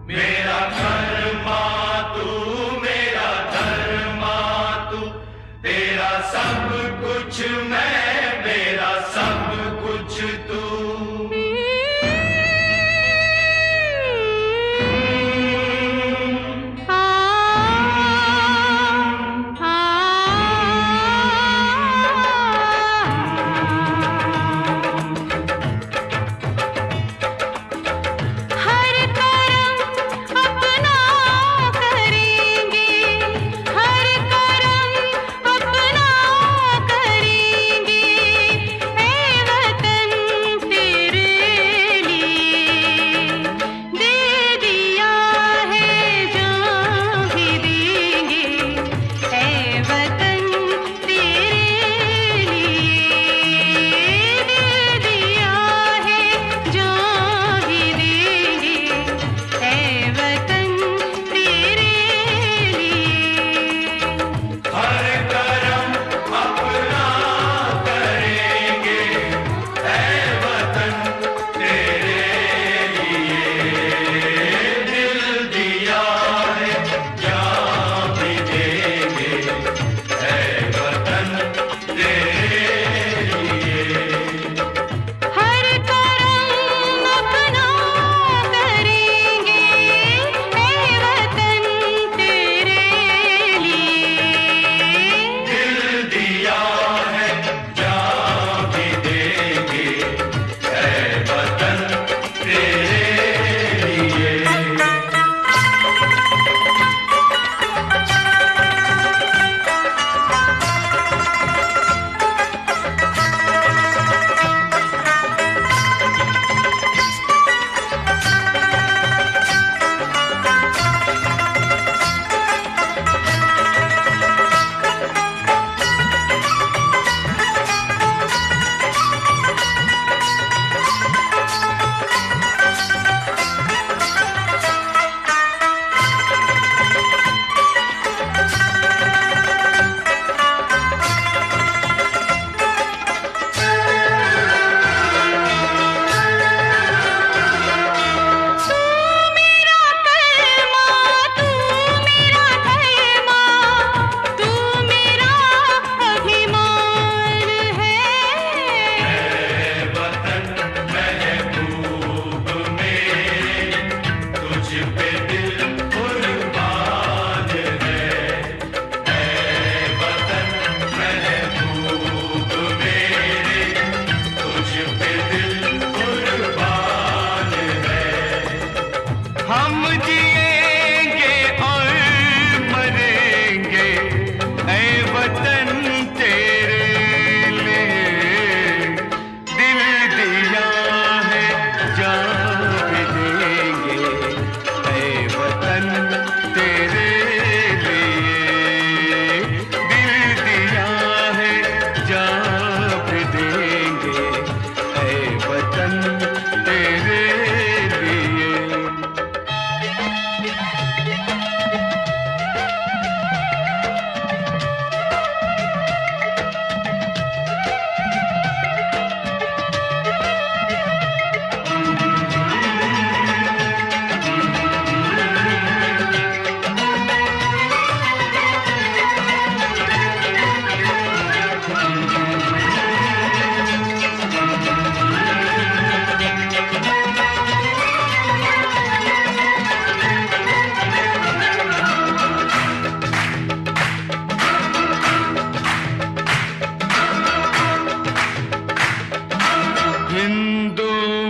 मेरा धर्मा तू, मेरा धर्मा तू, तेरा सब कुछ मैं, मेरा सब कुछ तू।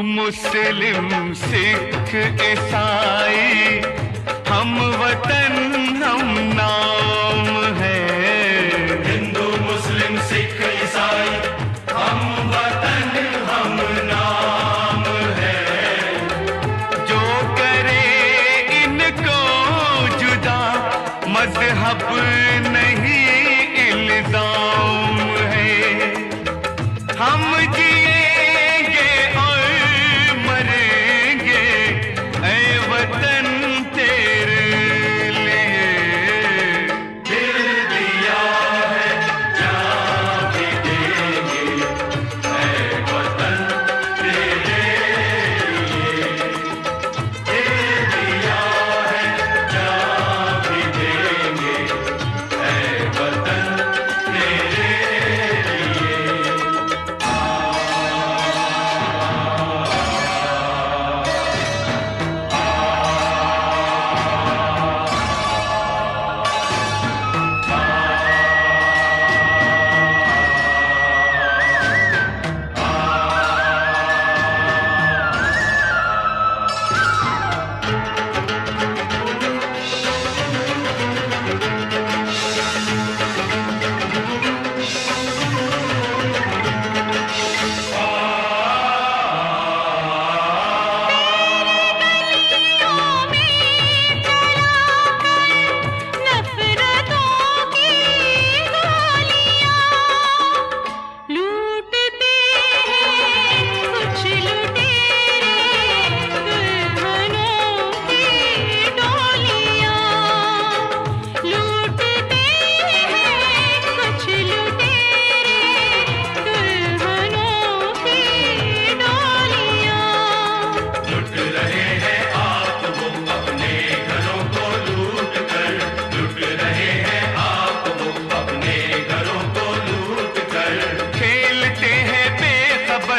मुस्लिम सिख ईसाई हम वतन हम नाम है। हिंदू मुस्लिम सिख ईसाई हम वतन हम नाम है। जो करे इनको जुदा मजहब नहीं इल्जाम है। हम जिएंगे और मरेंगे ऐ वतन तेरे लिए।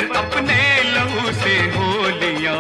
पर अपने लहू से होलियां।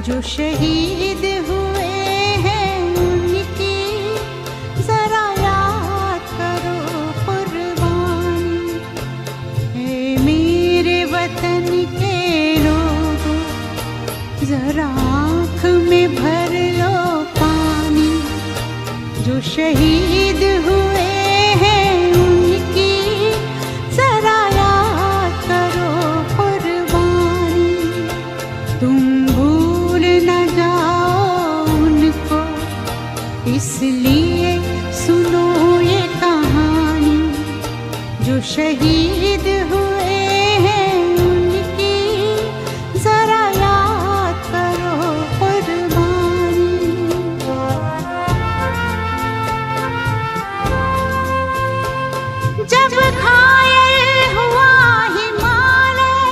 जो शहीद हुए हैं उनकी जरा याद करो कुर्बानी। है मेरे वतन के लोगों जरा आँख में भर लो पानी। जो शहीद हुए हैं उनकी जरा याद करो कुर्बानी। तुम इसलिए सुनो ये कहानी। जो शहीद हुए हैं उनकी जरा याद करो कुर्बानी। जब घायल हुआ हिमालय,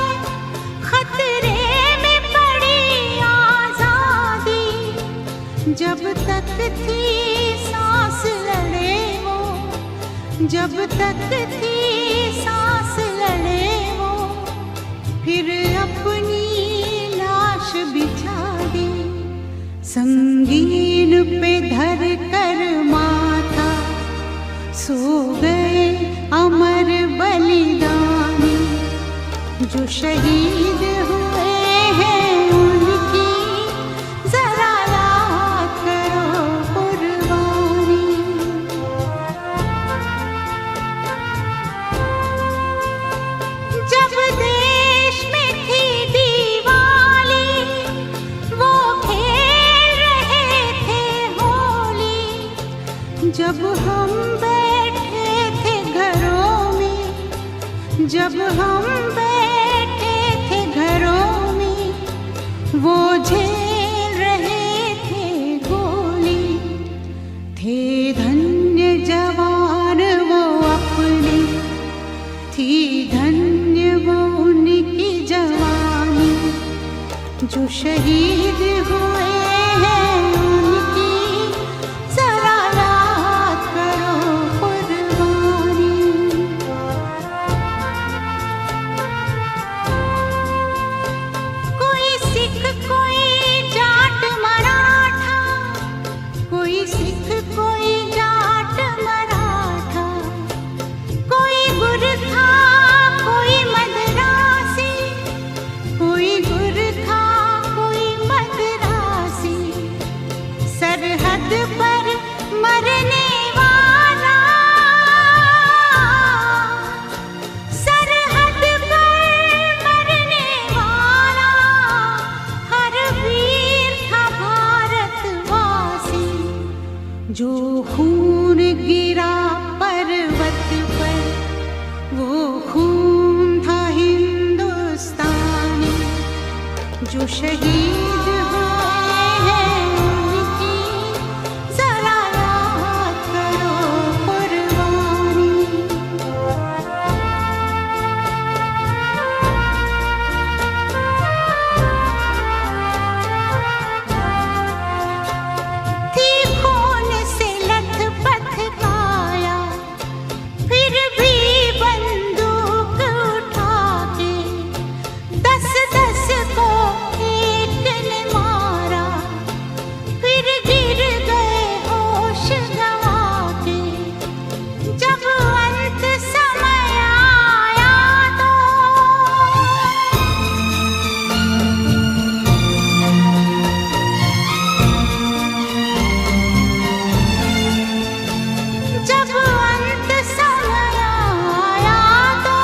खतरे में पड़ी आजादी। जब तक थी सांस लड़े वो, जब तक थी सांस लड़े वो, फिर अपनी लाश बिछा दी। संगीन पे धर कर जो शहीद हुए हैं उनकी जरा याद करो कुर्बानी। जब देश में थी दिवाली वो खेल रहे थे होली, जब हम बैठे थे घरों में, जब हम बैठे थे घरों में वो झेल रहे थे गोली। थे धन्य जवान वो अपने, थी धन्य वो उनकी जवानी, जो शहीद हुए हैं उनकी जरा याद करो कुर्बानी। कोई सिख कोई जाट मराठा, कोई सिख कोई जाट मराठा, कोई गुरखा कोई मदरासी, कोई गुरखा कोई मदरासी, सरहद पर मरने वाला, सरहद पर मरने वाला हर वीर था भारतवासी। जो खून गिरा पर्वत पर वो खून था हिंदुस्तानी, जो शहीद हुए हैं उनकी जरा याद करो कुर्बानी। थी खून से लथपथ काया, फिर भी बंदूक उठा के 10-10 को एक ने मारा, फिर गिर गए होश गंवा के। जब अंत समय आया तो जब अंत समय आया तो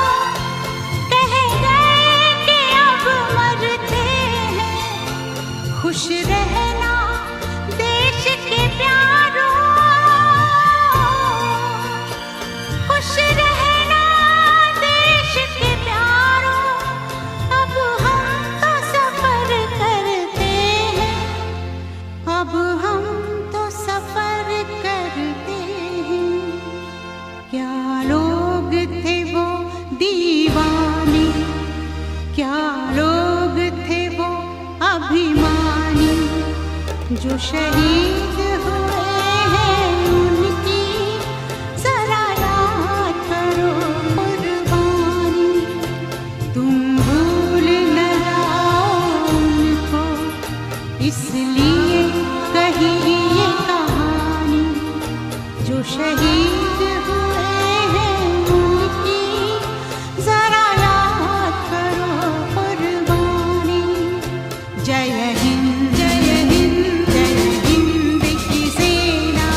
कह गए कि अब मरते हैं। खुश रहना देश के प्यारों, खुश रहना देश के प्यारों, अब हम तो सफर करते हैं, अब हम तो सफर करते हैं। क्या लोग थे वो दीवाने, क्या लोग थे वो अभिमानी, जो शहीद हुए हैं उनकी जरा याद करो कुर्बानी। तुम भूल न जाओ उनको, इसलिए कही ये कहानी, जो शहीद हुए हैं उनकी जरा याद करो कुर्बानी। जय हिंद जय हिंद जय हिंद की सेना,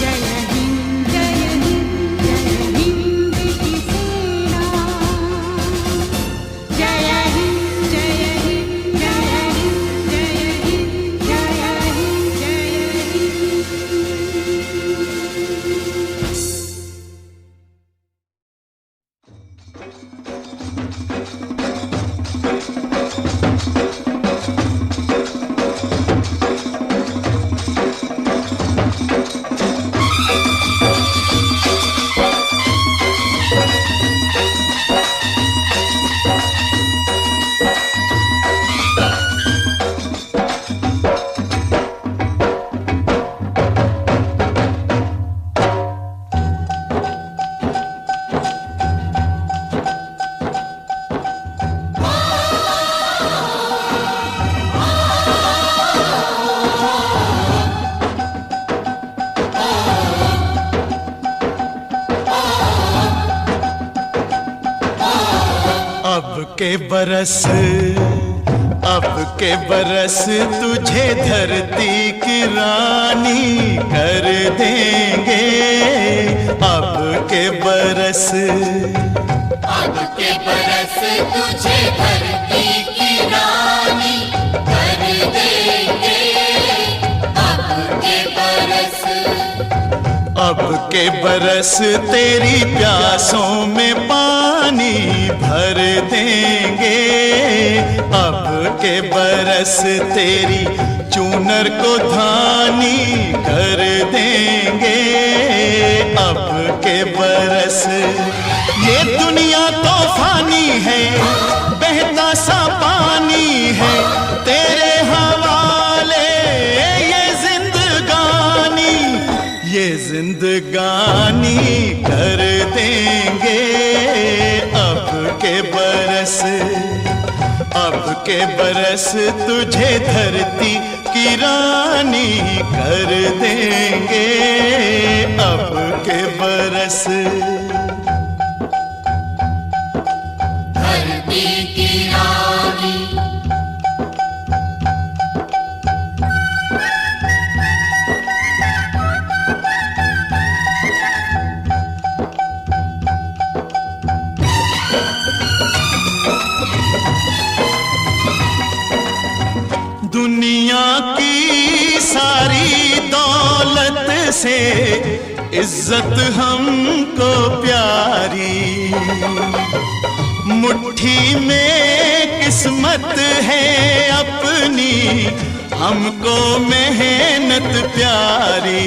जय हिंद जय हिंद जय हिंद की सेना, जय हिंद जय हिंद जय हिंद जय हिंद जय हिंद जय हिंद। के बरस, अब के बरस तुझे धरती की रानी कर देंगे। अब के बरस, अब के बरस तुझे धरती की रानी कर देंगे। अब के बरस, अब के बरस तेरी प्यासों में पानी भर देंगे। अब के बरस तेरी चूनर को धानी कर देंगे। अब के बरस, ये दुनिया तो फानी है, बहता सा पानी है, तेरे हवाले ये जिंदगानी, ये जिंदगानी कर देंगे। अब के बरस, अब के बरस तुझे धरती की रानी कर देंगे। अब के बरस, धरती की रानी दुनिया की सारी दौलत से इज्जत हमको प्यारी, मुट्ठी में किस्मत है अपनी, हमको मेहनत प्यारी।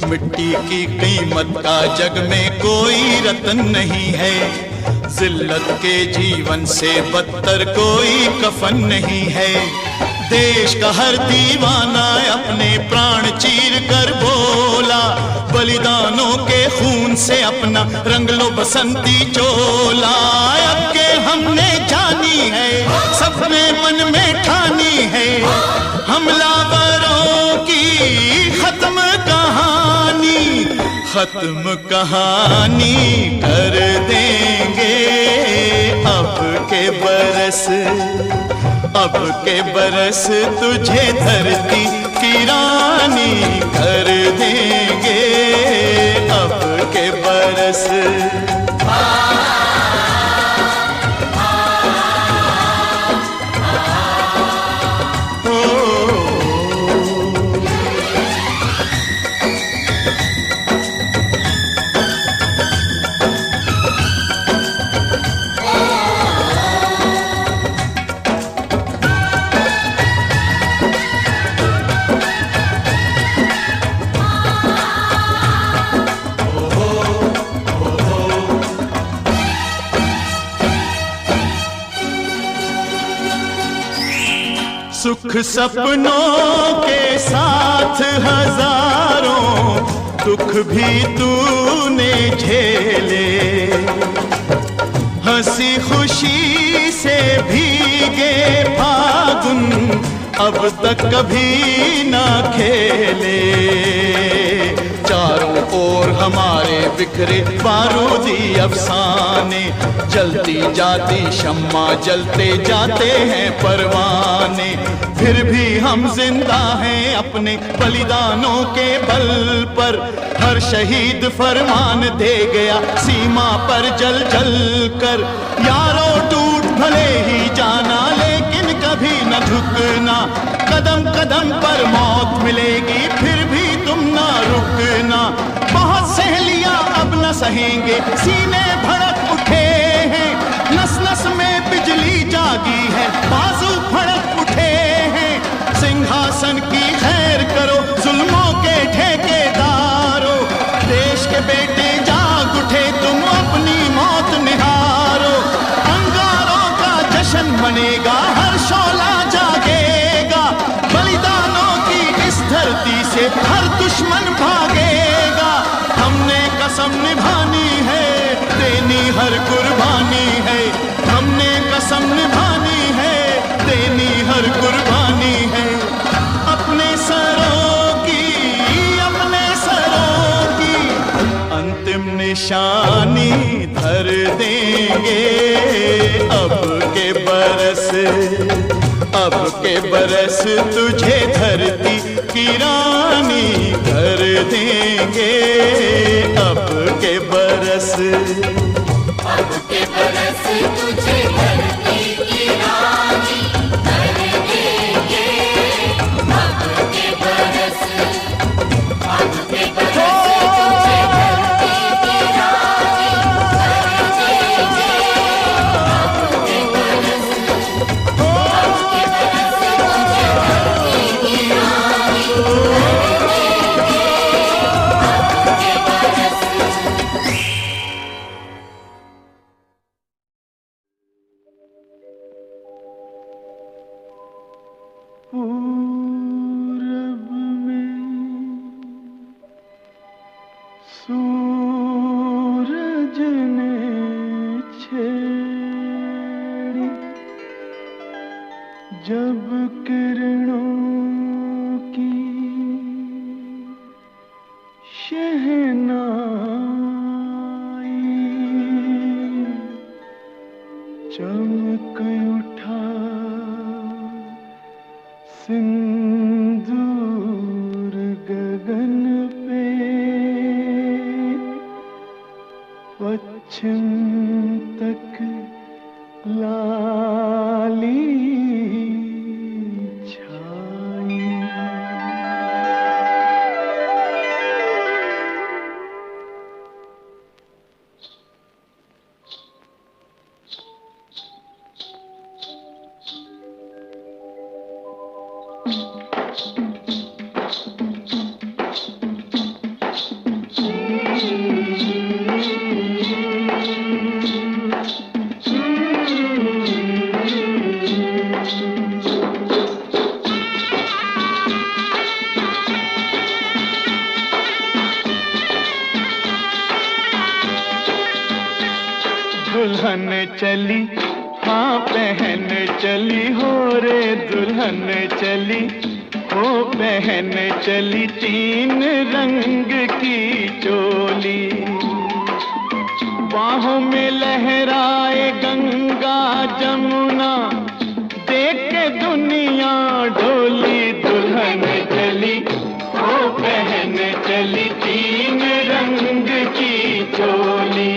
मिट्टी की कीमत का जग में कोई रतन नहीं है, जिल्लत के जीवन से बदतर कोई कफन नहीं है। देश का हर दीवाना अपने प्राण चीर कर बोला, बलिदानों के खून से अपना रंग लो बसंती चोला। अब के हमने जानी है, सबने मन में ठानी है, हमलावरों की खत्म कहानी, खत्म कहानी कर देंगे। अब के बरस, अब के बरस तुझे धरती की रानी कर देंगे। अब के बरस, सुख सपनों के साथ हजारों दुख भी तूने झेले, हंसी खुशी से भीगे फागुन अब तक कभी ना खेले। चारों ओर हमारे बिखरे बारूदी अफसाने, जलती जाती शम्मा जलते जाते हैं परवाने, फिर भी हम जिंदा हैं अपने बलिदानों के बल पर। हर शहीद फरमान दे गया सीमा पर जल जल कर। यारों टूट भले ही जाना लेकिन कभी न झुकना, कदम कदम पर मौत मिलेगी फिर भी तुम ना रुकना। बहुत सहेलियां अब न सहेंगे, सीने भड़क उठे हैं, नस नस में बिजली जागी है, बाजू फड़क उठे हैं। सिंहासन की खैर करो जुल्मों के ठेकेदारों, देश के बेटे जाग उठे तुम अपनी मौत निहारो। अंगारों का जश्न मनेगा, हर शोला जागेगा, बलिदानों की इस धरती से हर दुश्मन भागेगा। हमने कसम निभानी है, देनी हर कुर्बानी है, हमने कसम निभानी है, देनी हर कुर्बानी है। अपने सरों की, अपने सरों की अंतिम निशानी धर देंगे। बरस, अब के बरस तुझे धरती की रानी कर देंगे। अब के बरस, अब के बरस तुझे धरती की रानी कर देंगे। अब के बरस, अब के बरस तुझे धरती की रानी कर देंगे। अब के बरस, अब के बरस तुझे धरती की रानी कर देंगे। अब के बरस। पूरब में सूरज ने छेड़ी जब किरणों की शहनाई, चमक उठा सिंदूर गगन पे, पश्चिम तक लाली छाई। दुल्हन चली, हाँ बहन चली हो रे, दुल्हन चली हो बहन चली, तीन रंग की चोली, बाहों में लहराए गंगा जमुना, देख के दुनिया डोली। दुल्हन चली हो बहन चली, तीन रंग की चोली।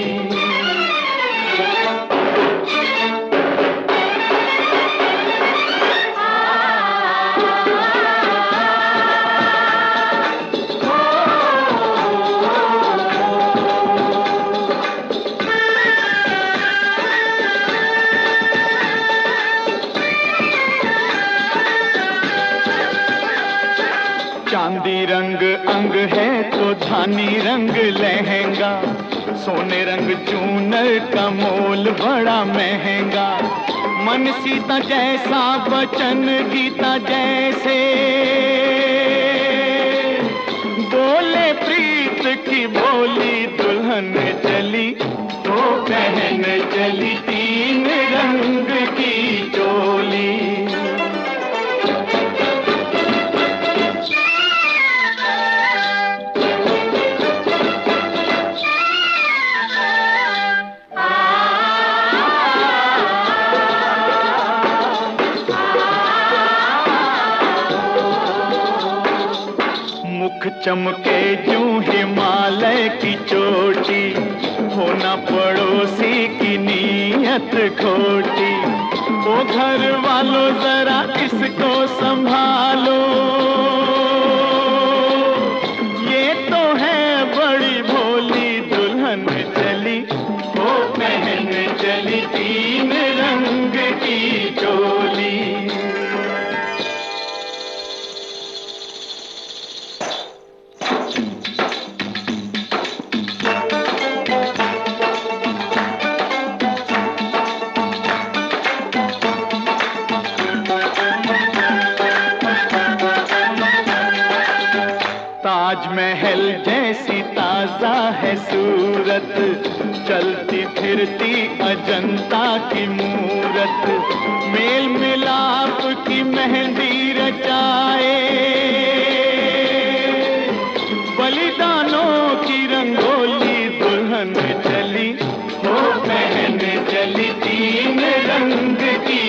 चांदी रंग अंग है तो धानी रंग लहंगा, सोने रंग चूनर का मोल बड़ा महंगा। मन सीता जैसा वचन गीता जैसे, बोले प्रीत की बोली। दुल्हन चली वो बहन चली, तीन रंग की चोली। मुख चमके यूं हिमालय की चोटी, होना पड़ोसी की नीयत खोटी। ओ घर वालों जरा इसको संभालो, ये तो है बड़ी भोली। दुल्हन चली ओ बहन चली, तीन रंग की चोली। ताजमहल जैसी ताजा है सूरत, चलती फिरती अजंता की मूरत। मेल मिलाप की मेहंदी रचाए, बलिदानों की रंगोली। दुल्हन चली वो बहन चली, तीन रंग की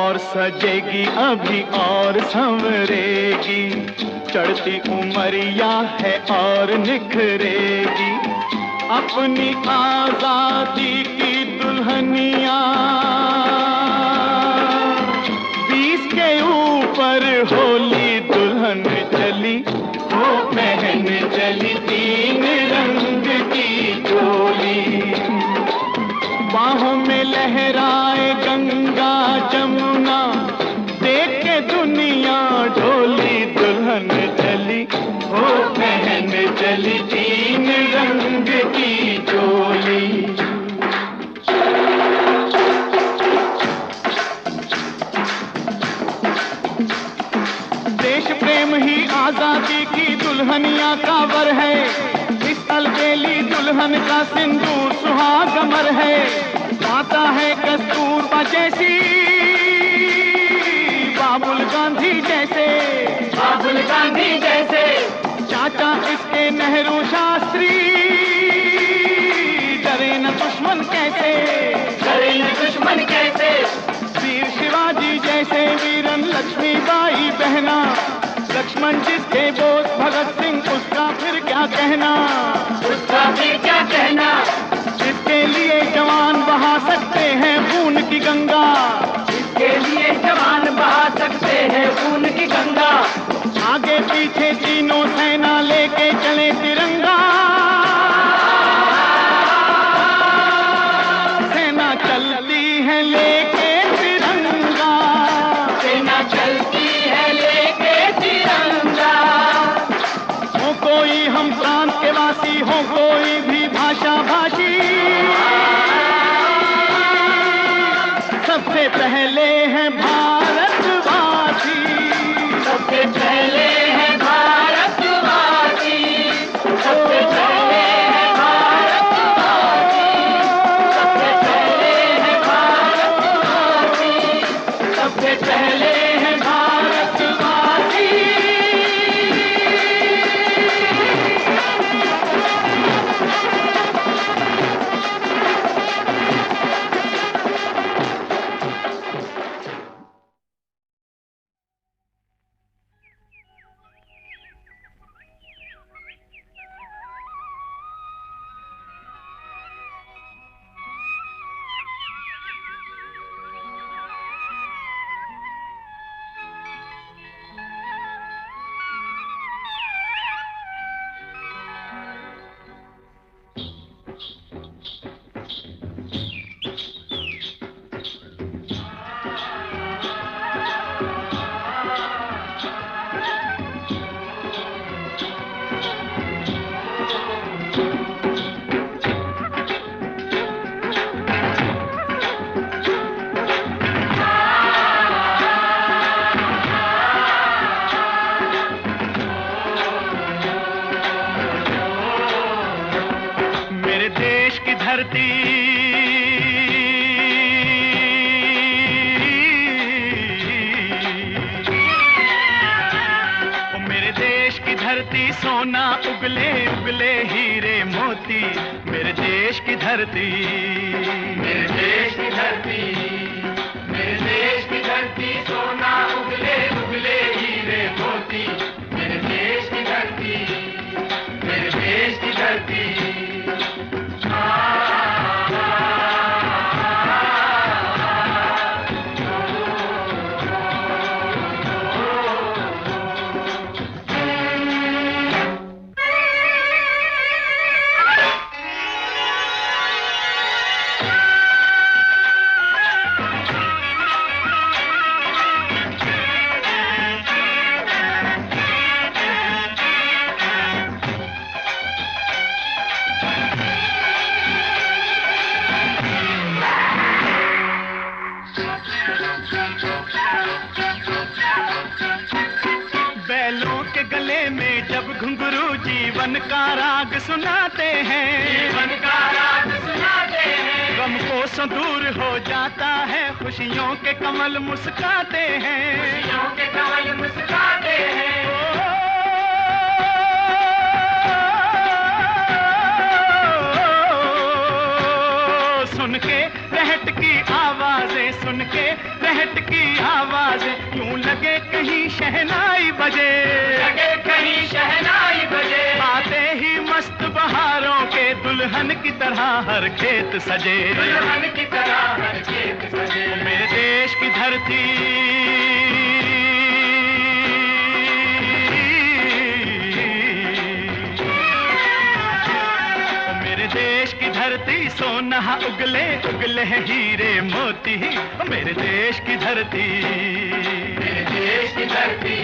और सजेगी अभी और संवरेगी, चढ़ती उमरिया है और निखरेगी, अपनी आजादी की दुल्हनिया 20 के ऊपर होली दुल्हन चली, वो पहन चली 3 रंग की चोली, बाहों में लहराए गंगा जमुना, देख के दुनिया ढोली दुल्हन चली, वो पहन चली 3 रंग की चोली। देश प्रेम ही आजादी की दुल्हनिया का वर है, इस अलबेली दुल्हन का सिंदूर सुहागमर है, आता है कस्तूरबा जैसी, बाबुल गांधी जैसे, बाबुल गांधी जैसे, चाचा इसके नेहरू शास्त्री, डरे न दुश्मन कैसे, डरे न दुश्मन कैसे, वीर शिवाजी जैसे वीरन लक्ष्मीबाई बहना, लक्ष्मण जिसके बोस भगत सिंह, उसका फिर क्या कहना, उसका फिर क्या कहना, जिसके लिए जवान बहा सकते हैं खून की गंगा, जिसके लिए जवान बहा सकते हैं खून की गंगा, आगे पीछे तीनों सेना लेके चले तिरंगा, सेना चलती है लेके तिरंगा, सेना चलती है लेके तिरंगा, हो कोई हम प्रांत के वासी, हो कोई भी भाषा भाषी, सबसे पहले हैं भारतवासी, सबसे पहले हैं भारतवासी, सबसे पहले हैं भारतवासी, सबसे पहले हैं भारतवासी, सबसे पहले हैं भारतवासी। सोना उगले उगले हीरे मोती, मेरे देश की धरती, मेरे देश की धरती, मेरे देश की धरती, सोना उगले उगले हीरे मोती, मेरे देश की धरती, मेरे देश की धरती। बैलों के गले में जब घुंघरू जीवन का राग सुनाते हैं, जीवन का राग सुनाते हैं, गम को सो दूर हो जाता है, खुशियों के कमल मुस्काते हैं, खुशियों के कमल मुस्काते हैं। सुन के रहट की आवाजें, सुन के रहट की आवाजें, यूं लगे कहीं शहनाई बजे, लगे कहीं शहनाई बजे। आते ही मस्त बहारों के दुल्हन की तरह हर खेत सजे, दुल्हन की तरह हर खेत सजे। मेरे देश की धरती, मेरे देश की धरती सोना उगले उगले हीरे मोती, मेरे देश की धरती, मेरे देश की धरती।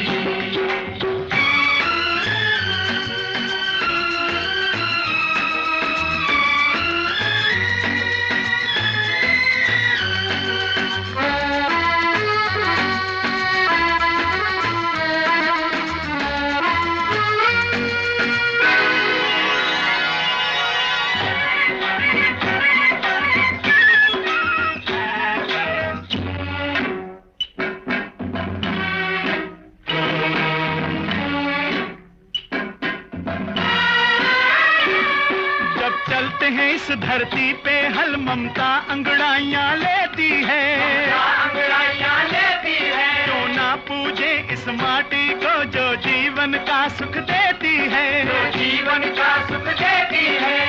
इस धरती पे हल ममता अंगड़ाइयां लेती है, अंगड़ाइयां लेती है। क्यों ना पूजे इस माटी को जो जीवन का सुख देती है, जो जीवन का सुख देती है।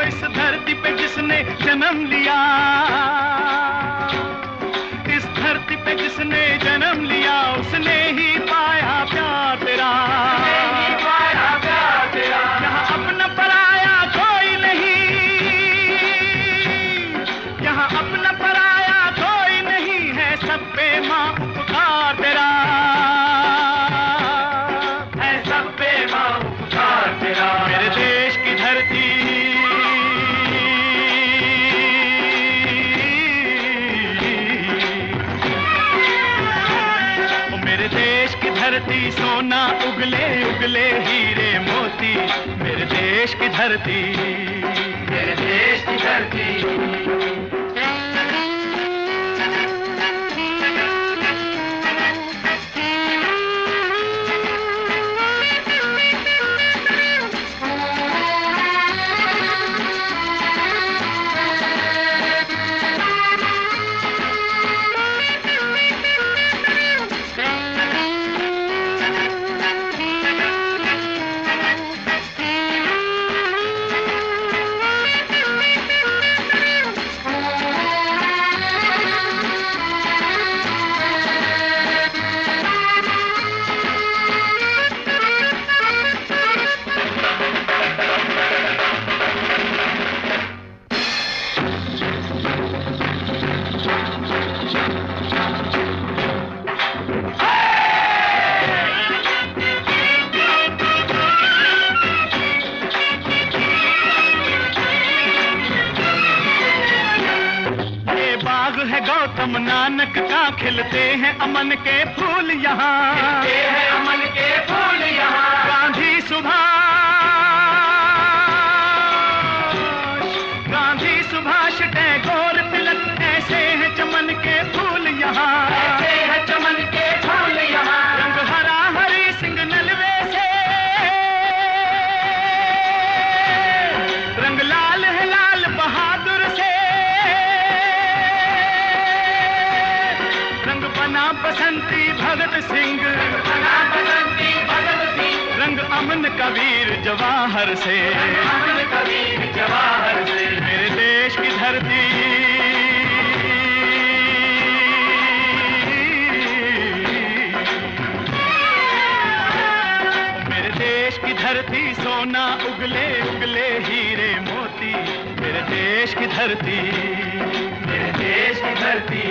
इस धरती पे जिसने जन्म लिया, इस धरती पे जिसने जन्म लिया, उसने ही पाया प्यार तेरा, पाया प्यार तेरा। यहाँ अपना पराया कोई नहीं, यहाँ अपना पराया कोई नहीं है, सब पे माँ उपकार तेरा, है सब पे माँ उपकार तेरा। मेरे देश की धरती, धरती सोना उगले उगले हीरे मोती, मेरे देश की धरती, मेरे देश की धरती। गौतम नानक का खिलते हैं अमन के फूल यहाँ, खिलते हैं अमन के फूल यहाँ। गांधी सुभाष टैगोर तिलक, ऐसे हैं चमन के फूल यहाँ, ऐसे हैं चमन के फूल यहाँ। रंग हरा हरी सिंह नलवे से, रंग लाल है लाल बहादुर से, बना बसंती भगत सिंह, बना बसंती भगत सिंह। रंग अमन कबीर जवाहर से, अमन कबीर जवाहर से। मेरे देश की धरती, मेरे देश की धरती सोना उगले उगले हीरे मोती, मेरे देश की धरती, मेरे देश की धरती।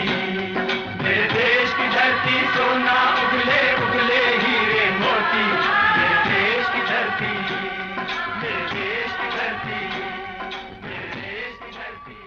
मेरे देश की धरती सोना उगले उगले हीरे मोती, मेरे देश की धरती, मेरे देश की धरती, मेरे देश की धरती।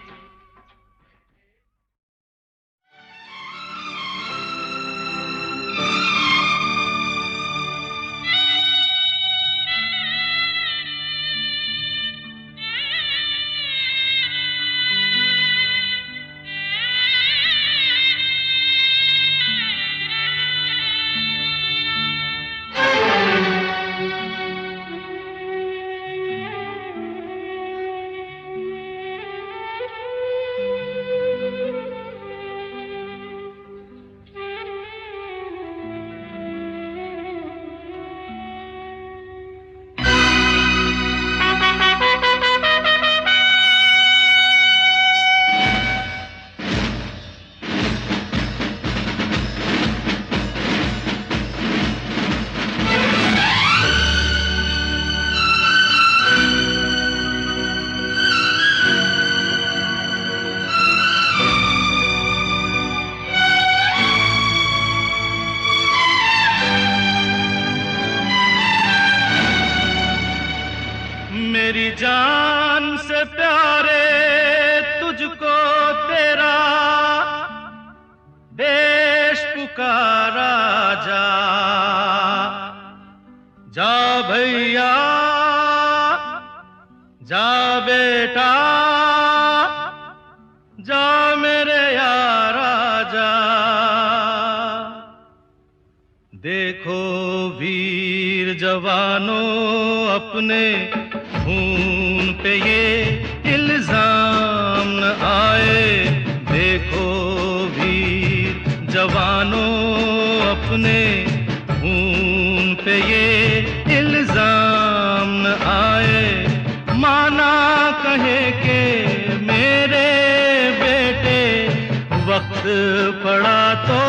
मेरी जान से प्यारे तुझको तेरा देश पुकारा जा। जा भैया जा बेटा जा मेरे यारा जा। देखो वीर जवानों अपने खून पे ये इल्जाम न आए। देखो वीर जवानों अपने खून पे ये इल्जाम न आए। माना कहे के मेरे बेटे वक्त पड़ा तो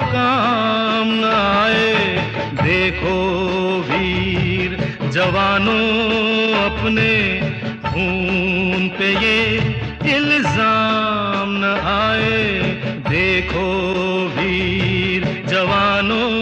काम न आए। देखो वीर जवानों अपने खून पे ये इल्जाम न आए। देखो वीर जवानों।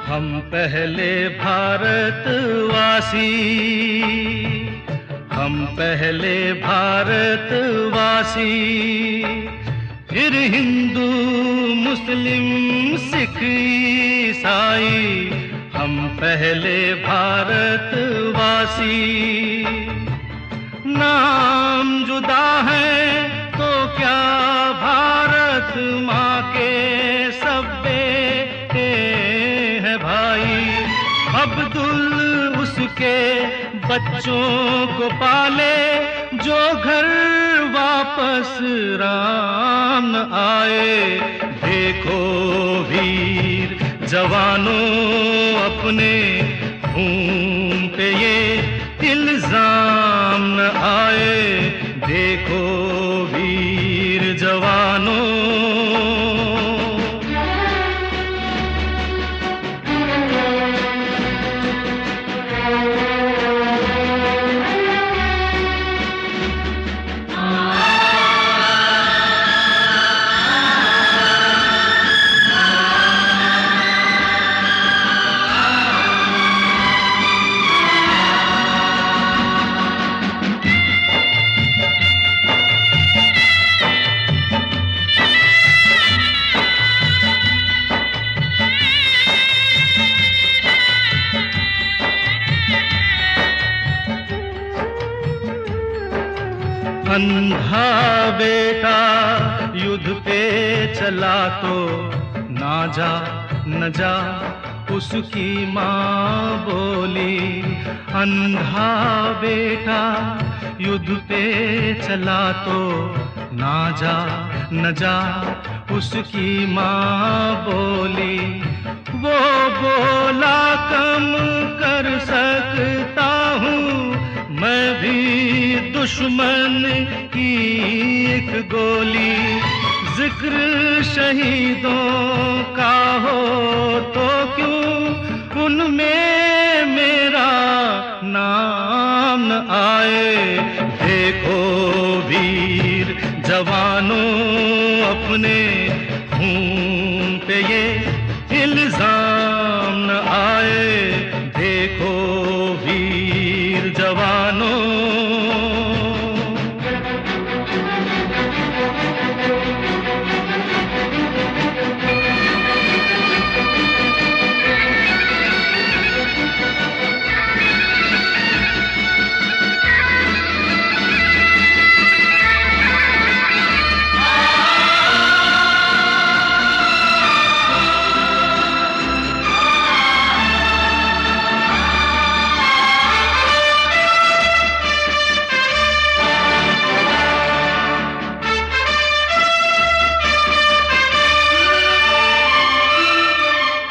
हम पहले भारतवासी, हम पहले भारतवासी, फिर हिंदू मुस्लिम सिख ईसाई। हम पहले भारतवासी। नाम जुदा है तो क्या भारत माँ के सब बेटे हैं भाई। अब्दुल उसके बच्चों को पाले जो घर वापस राम न आए। देखो वीर जवानों अपने खून पे ये इल्जाम न आए। देखो वीर जवानों। अंधा बेटा युद्ध पे चला तो ना जा न जा उसकी माँ बोली। अंधा बेटा युद्ध पे चला तो ना जा न जा उसकी माँ बोली। वो बोला कम कर सकता हूँ मैं भी दुश्मन की एक गोली। जिक्र शहीदों का हो तो क्यों उनमें मेरा नाम न आए। देखो वीर जवानों अपने खून पे ये इल्जाम न आए। देखो वीर जवानों।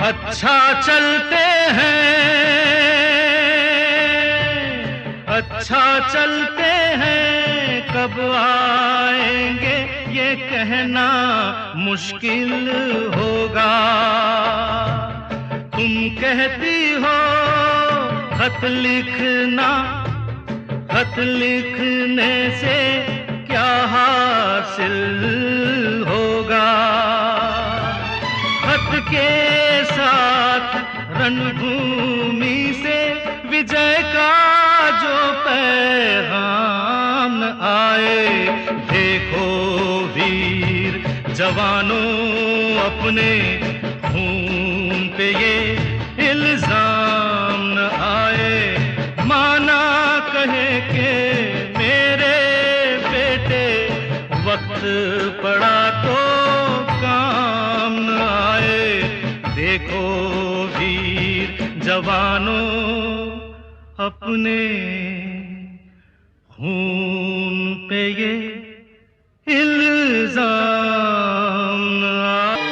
अच्छा चलते हैं, अच्छा चलते हैं, कब आएंगे ये कहना मुश्किल होगा। तुम कहती हो खत लिखना, खत लिखने से क्या हासिल होगा। खत के साथ रणभूमि से विजय का जो पैगाम आए, देखो वीर जवानों अपने खून पे ये इल्जाम न आए। माना कहे के मेरे बेटे वक्त पड़ा तो काम न आए। देखो वीर जवानों अपने खून पे ये इल्जाम न आए।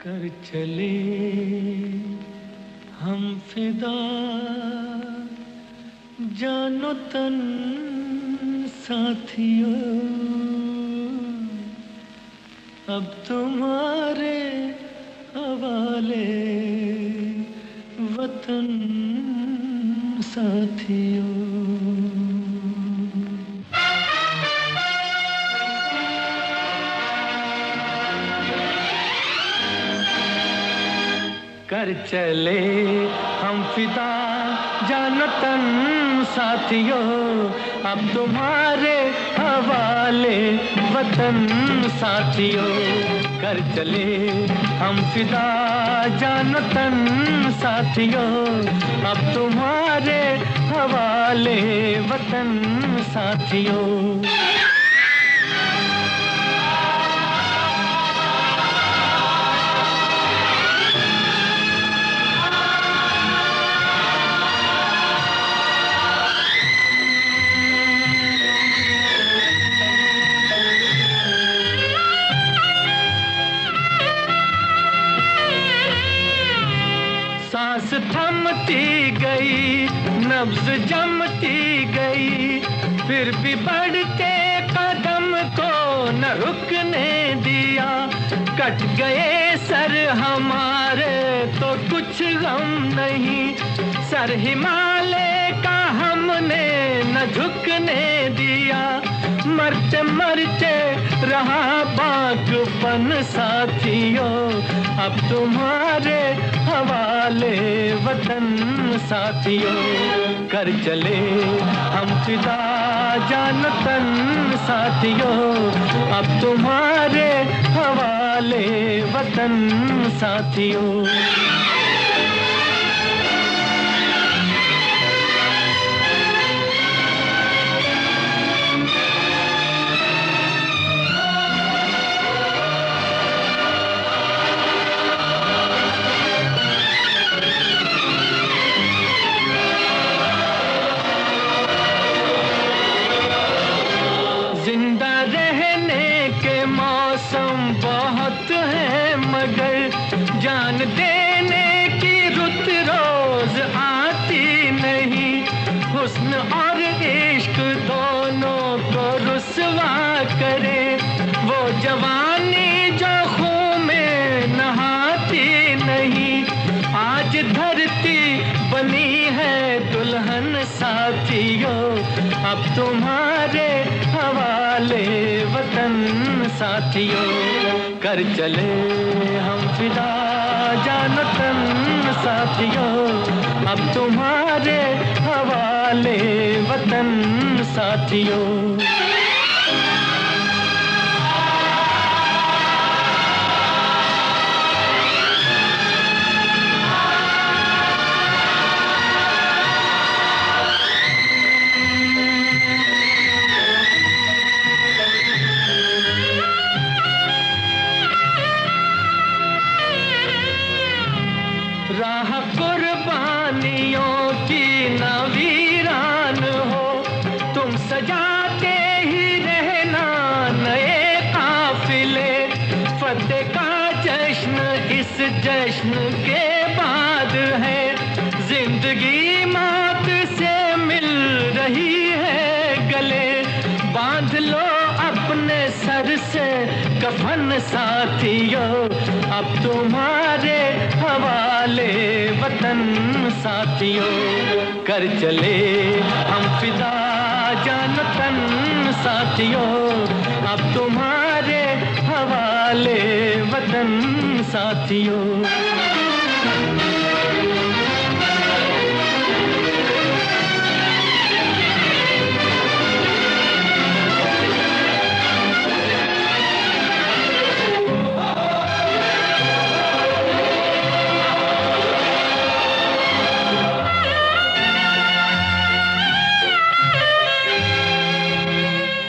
कर चले हम फिदा जानो तन साथियों, अब तुम्हारे हवाले वतन साथियों। कर चले हम फिदा जानो तन साथियों, अब तुम्हारे हवाले वतन साथियों। कर चले हम फिदा जानो तन साथियों, अब तुम्हारे हवाले वतन साथियों। सांस थमती गई, नब्ज जमती गई, फिर भी बढ़ते कदम को न रुकने दिया। कट गए सर हमारे तो कुछ गम नहीं, सर हिमालय का हमने न झुकने दिया। मरते मरते रहा बागपन साथियों, अब तुम्हारे हवाले वतन साथियों। कर चले हम फिदा जानो तन साथियों, अब तुम्हारे हवाले वतन साथियों। जिंदा रहने के मौसम बहुत है, मगर जान देने की रुत रोज आती नहीं। हुस्न और इश्क दोनों को रुसवा करे, वो जवानी जो खून में नहाती नहीं। आज धरती बनी है दुल्हन साथियों, अब तुम्हारे हवाले वतन साथियों। कर चले हम फिदा जानो तन साथियों, अब तुम्हारे हवाले वतन साथियों। राह कुर्बानियों की न वीरान हो, तुम सजाते इस जश्न के बाद है, जिंदगी मौत से मिल रही है गले। बांध लो अपने सर से कफन साथियों, अब तुम्हारे हवाले वतन साथियों। कर चले हम फिदा जान तन साथियों, अब तुम्हारे हवाले वतन साथियों।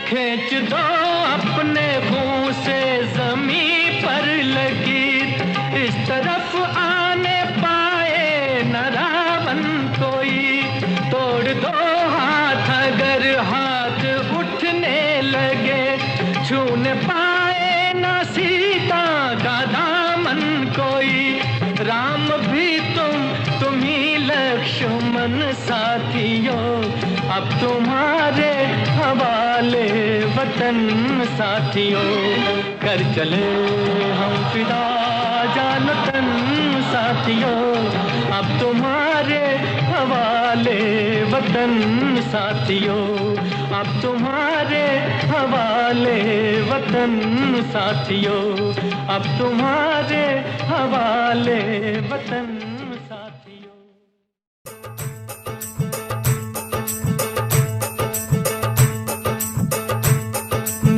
खींच दो अपने मुंह से जमीन पर लगी, इस तरफ आने पाए न रावण कोई। तोड़ दो हाथ अगर हाथ उठने लगे, छूने पाए न सीता का दामन कोई। राम भी तुम ही लक्ष्मण साथियों, अब तुम्हारे हवाले वतन साथियों। कर चले हम फिदा जान तन साथियों, अब तुम्हारे हवाले वतन साथियों। अब तुम्हारे हवाले वतन साथियों, अब तुम्हारे हवाले वतन साथियों।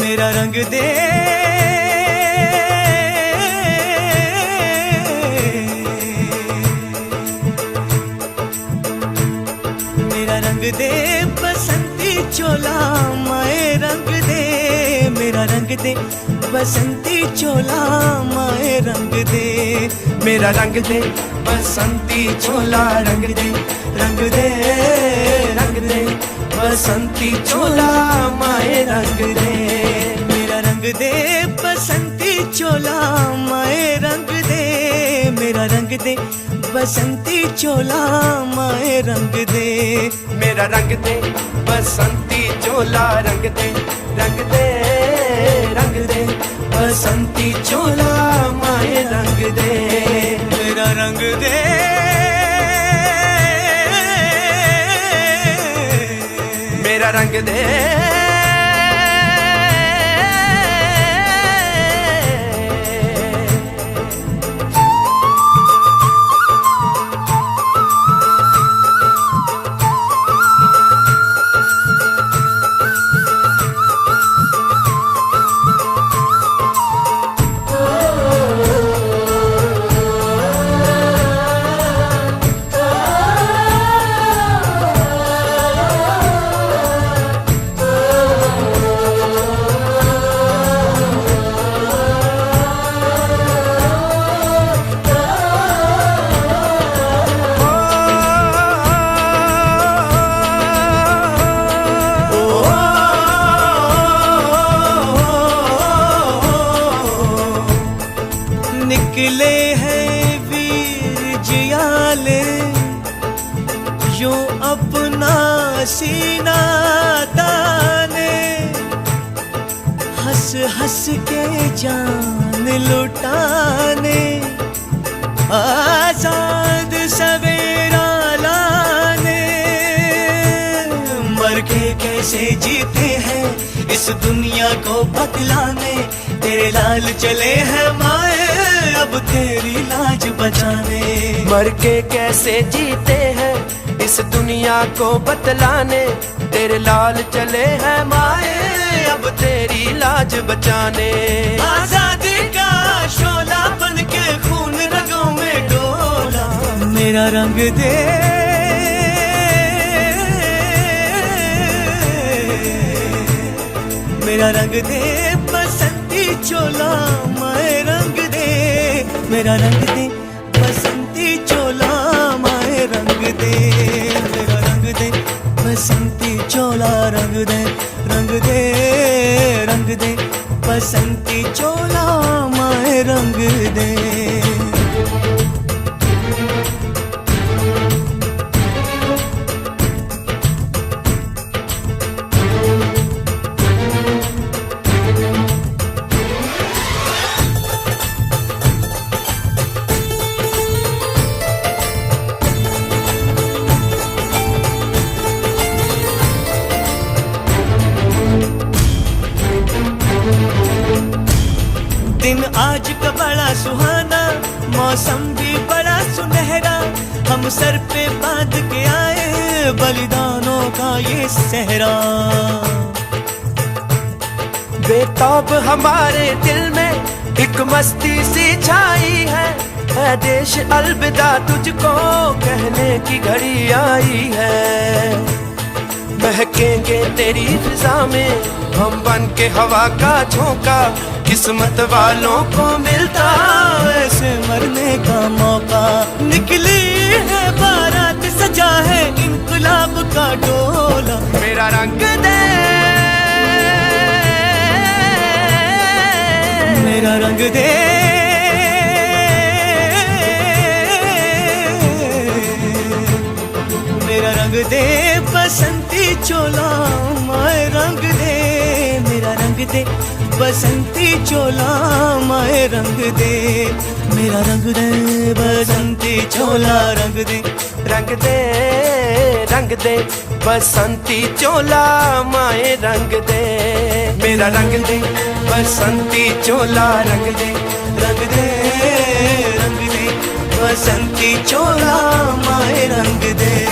मेरा रंग दे मेरा रंग दे बसंती चोला, माए रंग दे मेरा रंग दे बसंती चोला, माए रंग दे मेरा रंग दे बसंती चोला। रंग दे रंग दे रंग दे बसंती चोला, माए रंग दे मेरा रंग दे बसंती चोला, माए रंग दे मेरा रंग दे बसंती चोला, माए रंग दे मेरा रंग दे बसंती चोला। रंग दे रंग दे रंग दे बसंती चोला, माए रंग दे मेरा रंग दे मेरा रंग दे निकले हैं वीर जियाले, यूं अपना सीना ताने, हंस हंस के जान लुटाने, आजाद सवेरा लाने। मर के कैसे जीते हैं इस दुनिया को बतलाने, तेरे लाल चले हैं माए अब तेरी लाज बचाने। मर के कैसे जीते हैं इस दुनिया को बतलाने, तेरे लाल चले हैं माए अब तेरी लाज बचाने। आजादी का शोला बन के खून रगों में डोला, मेरा रंग दे मेरा रंग दे बसंती चोला, माए रंग दे मेरा रंग दे बसंती चोला, माए रंग दे मेरा रंग दे बसंती चोला। रंग दे रंग दे रंग दे बसंती चोला, माए रंग दे। दिन आज का बड़ा सुहाना, मौसम भी बड़ा सुनहरा, हम सर पे बांध के आए बलिदानों का ये सहरा। बेताब हमारे दिल में एक मस्ती सी छाई है देश अलविदा तुझको कहने की घड़ी आई है। महकेंगे तेरी फिजा में हम बन के हवा का झोंका, किस्मत वालों को मिलता ऐसे मरने का मौका। निकली है बारात, सजा है इनकलाब का डोला, मेरा रंग दे मेरा रंग दे मेरा रंग दे बसंती चोला, माए रंग दे मेरा रंग दे बसंती चोला, माए रंग दे मेरा रंग दे बसंती चोला, रंग दे रंग दे रंग दे बसंती चोला, माए रंग दे मेरा रंग दे बसंती चोला, रंग दे रंग दे रंग दे बसंती चोला, माए रंग दे।